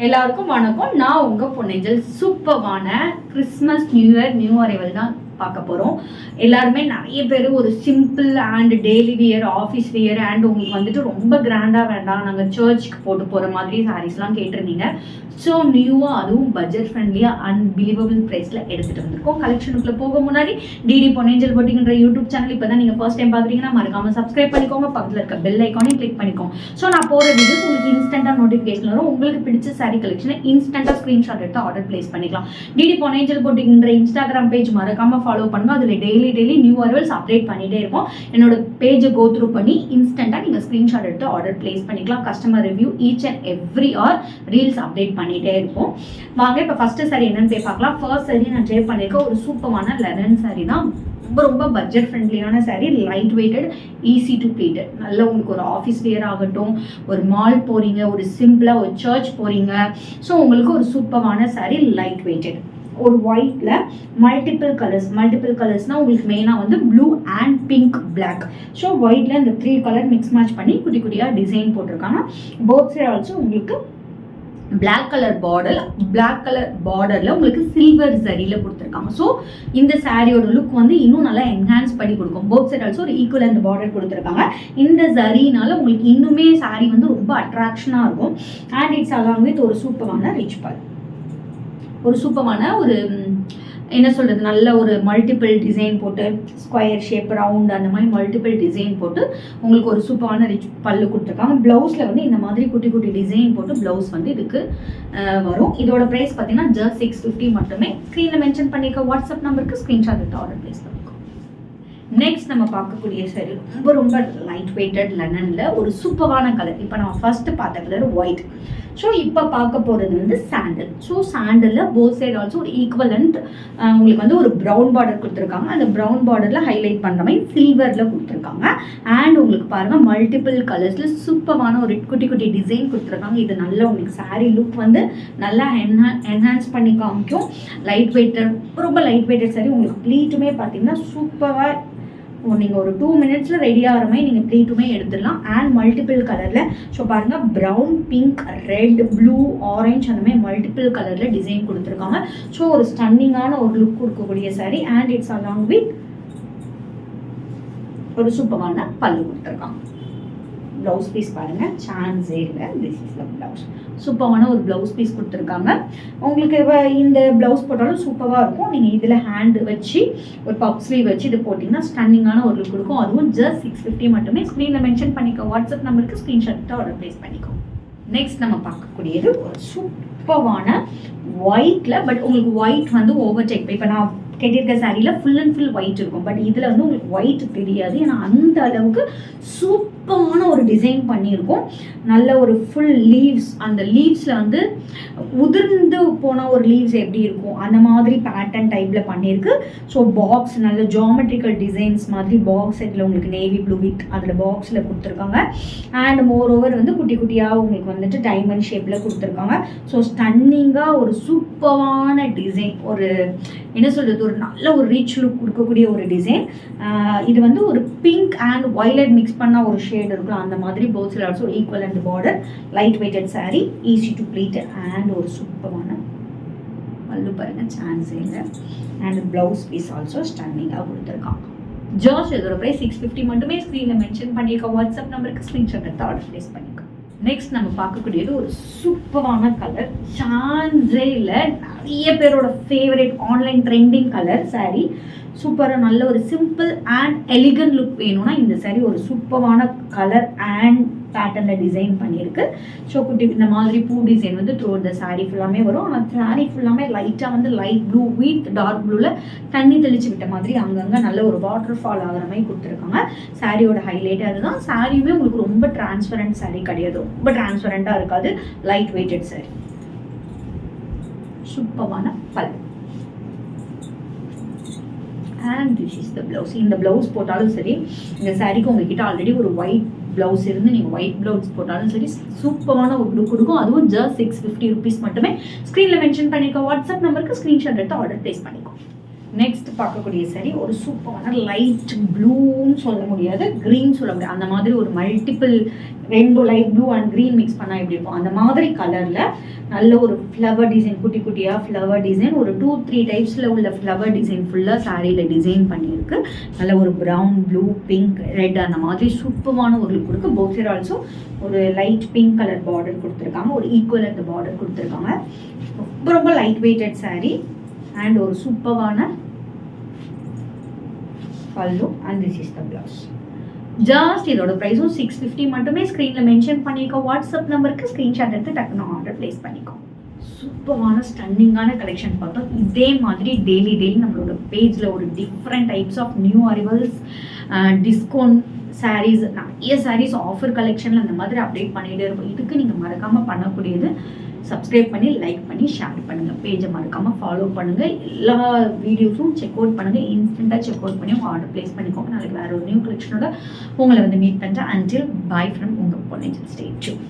எல்லாருக்கும் வணக்கம். நான் உங்க பொன்னேஞ்சல். சூப்பரான கிறிஸ்மஸ் நியூ அரைவல் தான் பார்க்க போகிறோம். எல்லாருமே நிறைய பேர் ஒரு simple and daily wear, office wear and உங்களுக்கு வந்துட்டு ரொம்ப கிராண்டாக வேண்டாம், நாங்கள் சர்ச்சுக்கு போட்டு போகிற மாதிரி சாரீஸ்லாம் கேட்டிருந்தீங்க. ஸோ நியூவாக அதுவும் பட்ஜெட் ஃப்ரெண்ட்லியாக அன்பிலீவபிள் ப்ரைஸில் எடுத்துகிட்டு வந்திருக்கோம். கலெக்ஷனுக்குள்ளே போக முன்னாடி டிடி பொன்னேஞ்சல் பொட்டிக்ன்ற யூடியூப் சேனல் இப்போ தான் நீங்கள் ஃபர்ஸ்ட் டைம் பார்க்குறீங்கன்னா மறக்காமல் சப்ஸ்கிரைப் பண்ணிக்கோங்க. பக்கத்தில் இருக்க பெல் ஐக்கானையும் கிளிக் பண்ணிக்கோங்க. ஸோ நான் போகிற வீடியோஸ் உங்களுக்கு இன்ஸ்டண்ட்டாக நோட்டிஃபிகேஷன் வரும். உங்களுக்கு பிடிச்ச சாரீ கலெக்ஷனை இன்ஸ்டண்ட்டாக ஸ்க்ரீன்ஷாட் எடுத்து ஆர்டர் பிளேஸ் பண்ணிக்கலாம். டிடி பொன்னேஞ்சல் பொட்டிக்ன்ற இன்ஸ்டாகிராம் பேஜ் மறக்காமல் ஃபாலோ பண்ணுங்க. அதில் டெய்லி நியூ அரைவல்ஸ் அப்டேட் பண்ணிட்டே இருப்போம். என்னோட பேஜை கோ த்ரூ பண்ணி இன்ஸ்டன்ட்டாக நீங்கள் ஸ்க்ரீன்ஷாட் எடுத்து ஆர்டர் பிளேஸ் பண்ணிக்கலாம். Customer review each and every our reels update பண்ணிட்டே இருப்போம். வாங்க இப்போ ஃபர்ஸ்ட் சாரி என்னன்னு போய் பார்க்கலாம். ஃபர்ஸ்ட் சாரி நான் ட்ரை பண்ணியிருக்கேன் ஒரு சூப்பரான லெனன் சாரி தான். ரொம்ப பட்ஜெட் ஃப்ரெண்ட்லியான sari, light weighted, easy to pleated. நல்ல உங்களுக்கு ஒரு ஆஃபீஸ் வியர் ஆகட்டும், ஒரு மால் போகிறீங்க, ஒரு சிம்பிளாக ஒரு சர்ச் போகிறீங்க, ஸோ உங்களுக்கு ஒரு சூப்பரான சாரீ, லைட் வெயிட்டட். ஒரு ஒயிட்ல மல்டிபிள் கலர்ஸ்னால் உங்களுக்கு மெயினாக வந்து blue and pink black. So ஒயிட்ல இந்த 3 கலர் மிக்ஸ் மேட்ச் பண்ணி குட்டி குட்டியாக டிசைன் போட்டிருக்காங்க. போத் சைட் ஆல்சோ உங்களுக்கு பிளாக் கலர் பார்டரில் உங்களுக்கு சில்வர் சரியில் கொடுத்துருக்காங்க. ஸோ இந்த சாரியோட லுக் வந்து இன்னும் நல்லா என்ஹான்ஸ் பண்ணி கொடுக்கும். போத் சைட் ஆல்சோ ஒரு ஈக்குவல் அந்த பார்டர் கொடுத்துருக்காங்க. இந்த சரினால உங்களுக்கு இன்னுமே சாரி வந்து ரொம்ப அட்ராக்ஷனாக இருக்கும். அண்ட் இட்ஸ் அலாங் வித் ஒரு சூப்பரான ரிச் பல், ஒரு சூப்பரான ஒரு என்ன சொல்கிறது, நல்ல ஒரு மல்டிபிள் டிசைன் போட்டு ஸ்கொயர் ஷேப், ரவுண்ட் அந்த மாதிரி மல்டிபிள் டிசைன் போட்டு உங்களுக்கு ஒரு சூப்பரான ரிச் பல்லு கொடுத்துருக்காங்க. ப்ளவுஸில் வந்து இந்த மாதிரி குட்டி குட்டி டிசைன் போட்டு ப்ளவுஸ் வந்து இதுக்கு வரும். இதோட ப்ரைஸ் பார்த்தீங்கன்னா ஜஸ்ட் 650 மட்டுமே. ஸ்க்ரீனில் மென்ஷன் பண்ணியிருக்க வாட்ஸ்அப் நம்பருக்கு ஸ்க்ரீன்ஷாட் எடுத்து ஆர்டர் ப்ளேஸ் பண்ணிக்கோ. நெக்ஸ்ட் நம்ம பார்க்கக்கூடிய சாரி ரொம்ப லைட் வெயிட்டட் லெனனில் ஒரு சூப்பரான கலர். இப்போ நம்ம ஃபர்ஸ்ட் பார்த்த கலர் ஒயிட். ஸோ இப்போ பார்க்க போகிறது வந்து சாண்டல். ஸோ சாண்டலில் போத் சைடு ஆல்சோ ஒரு ஈக்குவலண்ட் உங்களுக்கு வந்து ஒரு ப்ரௌன் பார்டர் கொடுத்துருக்காங்க. அந்த ப்ரௌன் பார்டரில் ஹைலைட் பண்ணுற மாதிரி சில்வரில் கொடுத்துருக்காங்க. அண்ட் உங்களுக்கு பாருங்கள் மல்டிபிள் கலர்ஸில் சூப்பரான ஒரு குட்டி குட்டி டிசைன் கொடுத்துருக்காங்க. இது நல்ல உங்களுக்கு சாரீ லுக் வந்து நல்லா என்ஹான்ஸ் பண்ணி காமிக்கும். லைட் வெயிட்டட், ரொம்ப லைட் வெயிட்டட் சாரி. உங்களுக்கு ப்ளீட்டுமே பார்த்தீங்கன்னா சூப்பராக நீங்கள் ஒரு 2 மினிட்ஸில் ரெடி ஆகிற மாதிரி நீங்கள் ப்ளீட்டுமே எடுத்துடலாம். அண்ட் மல்டிபிள் கலரில் ஸோ பாருங்கள் brown, pink, red, blue, orange அந்த மாதிரி மல்டிபிள் கலரில் டிசைன் கொடுத்துருக்காங்க. ஸோ ஒரு ஸ்டன்னிங்கான ஒரு லுக் கொடுக்கக்கூடிய sorry. And it's along with ஒரு சூப்பரான பல்லு கொடுத்துருக்காங்க. ப்ளவுஸ் பீஸ் பாருங்கள், சான்ஸே இல்லை. This is the blouse. சூப்பரான ஒரு ப்ளவுஸ் பீஸ் கொடுத்துருக்காங்க. உங்களுக்கு இந்த ப்ளவுஸ் போட்டாலும் சூப்பராக இருக்கும். நீங்கள் இதில் ஹேண்டு வச்சு ஒரு பப் ஸ்லீவ் வச்சு இது போட்டிங்கன்னா ஸ்டன்னிங்கான ஒரு லுக் கொடுக்கும். அதுவும் ஜஸ்ட் 650 மட்டுமே. ஸ்க்ரீனில் மென்ஷன் பண்ணிக்கோ, வாட்ஸ்அப் நம்பருக்கு ஸ்க்ரீன்ஷாட் ஆர்டர் ப்ளேஸ் பண்ணிக்கோ. நெக்ஸ்ட் நம்ம பார்க்கக்கூடியது ஒரு சூப்பரான ஒயிட்டில், பட் உங்களுக்கு ஒயிட் வந்து ஓவர் டெக். இப்போ நான் கட்டியிருக்க சாரியில் ஃபுல் அண்ட் ஃபுல் ஒயிட் இருக்கும். பட் இதில் வந்து உங்களுக்கு ஒயிட் தெரியாது. ஏன்னா அந்த அளவுக்கு சூப்பரான ஒரு டிசைன் பண்ணியிருக்கோம். நல்ல ஒரு ஃபுல் லீவ்ஸ், அந்த லீவ்ஸில் வந்து உதிர்ந்து போன ஒரு லீவ்ஸ் எப்படி இருக்கும் அந்த மாதிரி பேட்டர்ன் டைப்பில் பண்ணியிருக்கு. ஸோ பாக்ஸ் நல்ல ஜாமெட்ரிக்கல் டிசைன்ஸ் மாதிரி பாக்ஸ் இதில் உங்களுக்கு நேவி ப்ளூ வித் அதில் பாக்ஸில் கொடுத்துருக்காங்க. அண்ட் மோர் ஓவர் வந்து குட்டி குட்டியாக உங்களுக்கு வந்துட்டு டைமண்ட் ஷேப்பில் கொடுத்துருக்காங்க. ஸோ ஸ்டன்னிங்காக ஒரு சூப்பரான டிசைன், ஒரு என்ன சொல்கிறது, ஒரு நல்ல ஒரு ரிச் லுக் கொடுக்கக்கூடிய ஒரு டிசைன். இது வந்து ஒரு பிங்க் அண்ட் வயலட் மிக்ஸ் பண்ண ஒரு ஷேட் இருக்கும். அந்த மாதிரி both side also equal and border, light weighted sari, easy to pleat and ஒரு சூப்பரான பல்லு பாருங்க, சான்ஸே இல்லை. அண்ட் ப்ளவுஸ் பீஸ் ஆல்சோ ஸ்டன்னிங்காக கொடுத்துருக்காங்க. ஜஸ்ட் இதோட ப்ரைஸ் 650 மட்டுமே. ஸ்க்ரீனில் மென்ஷன் பண்ணியிருக்க வாட்ஸ்அப் நம்பருக்கு ஸ்க்ரீன்ஷாட் எடுத்து ஆர்டர் ப்ளேஸ் பண்ணிக்கோ. நெக்ஸ்ட் நம்ம பார்க்கக்கூடியது ஒரு சூப்பரான கலர், சான்ஸே இல்லை. நிறைய பேரோட favourite online trending colour sorry. சூப்பராக நல்ல ஒரு சிம்பிள் அண்ட் எலிகன்ட் லுக் வேணும்னா இந்த சாரி ஒரு சூப்பரான கலர் அண்ட் பேட்டர்னில் டிசைன் பண்ணியிருக்கு. ஸோ குட்டி இந்த மாதிரி பூ டிசைன் வந்து த்ரூ இந்த சாரீ ஃபுல்லாமே வரும். ஆனால் சாரீ ஃபுல்லாமே லைட்டாக வந்து லைட் ப்ளூ வித் டார்க் ப்ளூவில் தண்ணி தெளிச்சு விட்ட மாதிரி அங்கங்கே நல்ல ஒரு வாட்டர் ஃபால் ஆகிற மாதிரி கொடுத்துருக்காங்க. சாரியோட ஹைலைட்டாக அதுதான். சாரியுமே உங்களுக்கு ரொம்ப டிரான்ஸ்பரண்ட் சாரீ கிடையாது, ரொம்ப டிரான்ஸ்பரண்ட்டாக இருக்காது, லைட் வெயிட்டட் சாரீ. சூப்பரான பல்லு and this is the blouse. இந்த ப்ளவுஸ் போட்டாலும் சரி, இந்த சாரீக்கு உங்ககிட்ட ஆல்ரெடி ஒரு ஒயிட் ப்ளவுஸ் இருந்து நீங்கள் ஒயிட் ப்ளவுஸ் போட்டாலும் சரி சூப்பரான ஒரு லுக் கொடுக்கும். அதுவும் ஜஸ்ட் 650 rupees மட்டுமே. ஸ்க்ரீனில் மென்ஷன் பண்ணிக்கோ வாட்ஸ்அப் நம்பருக்கு ஸ்க்ரீன்ஷாட் எடுத்து ஆர்டர் ப்ளேஸ் பண்ணிக்கோ. நெக்ஸ்ட் பார்க்கக்கூடிய சரி ஒரு சூப்பரான லைட் ப்ளூன்னு சொல்ல முடியாது, க்ரீன் சொல்ல முடியாது, அந்த மாதிரி ஒரு multiple 2 light blue and green mix பண்ணால் எப்படி இருக்கும் அந்த மாதிரி கலரில் நல்ல ஒரு ஃப்ளவர் டிசைன், குட்டி குட்டியாக ஃப்ளவர் டிசைன், ஒரு 2-3 டைப்ஸில் உள்ள ஃப்ளவர் டிசைன் ஃபுல்லாக சாரியில் டிசைன் பண்ணியிருக்கு. நல்ல ஒரு ப்ரௌன், ப்ளூ, பிங்க், ரெட் அந்த மாதிரி சூப்பரான ஒரு லுக் கொடுக்கு. போத் சைடு ஆல்சோ ஒரு லைட் பிங்க் கலர் பார்டர் கொடுத்துருக்காங்க, ஒரு ஈக்குவல் அந்த பார்டர் கொடுத்துருக்காங்க. ரொம்ப ரொம்ப லைட் வெயிட்டட் சாரீ அண்ட் ஒரு சூப்பரான பல்லு and this is the blouse. Just இதோட ப்ரைஸும் 650 மட்டுமே. ஸ்க்ரீனில் மென்ஷன் பண்ணிக்கோ வாட்ஸ்அப் நம்பருக்கு ஸ்க்ரீன்ஷாட் எடுத்து டக்குன்னு ஆர்டர் ப்ளேஸ் பண்ணிக்கோ. சூப்பரான ஸ்டன்னிங்கான கலெக்ஷன் பார்த்தோம். இதே மாதிரி டெய்லி நம்மளோட பேஜில் ஒரு different types of new arrivals, discount sarees, நிறைய சாரீஸ் ஆஃபர் கலெக்ஷனில் அந்த மாதிரி அப்டேட் பண்ணிகிட்டே இருக்கும். இதுக்கு நீங்கள் மறக்காமல் பண்ணக்கூடியது சப்ஸ்கிரைப் பண்ணி லைக் பண்ணி ஷேர் பண்ணுங்கள், பேஜை மறக்காமல் ஃபாலோ பண்ணுங்கள், எல்லா வீடியோஸும் செக் அவுட் பண்ணுங்கள், இன்ஸ்டண்ட்டாக செக் அவுட் பண்ணி உங்கள் ஆர்டர் ப்ளேஸ் பண்ணிக்கோங்க. நாளைக்கு வேறு ஒரு நியூ கலெக்ஷனோட உங்களை வந்து மீட் பண்ணுறேன். அன்டில் பாய் ஃப்ரம் உங்கள் பொன்னேஜல். Stay tune.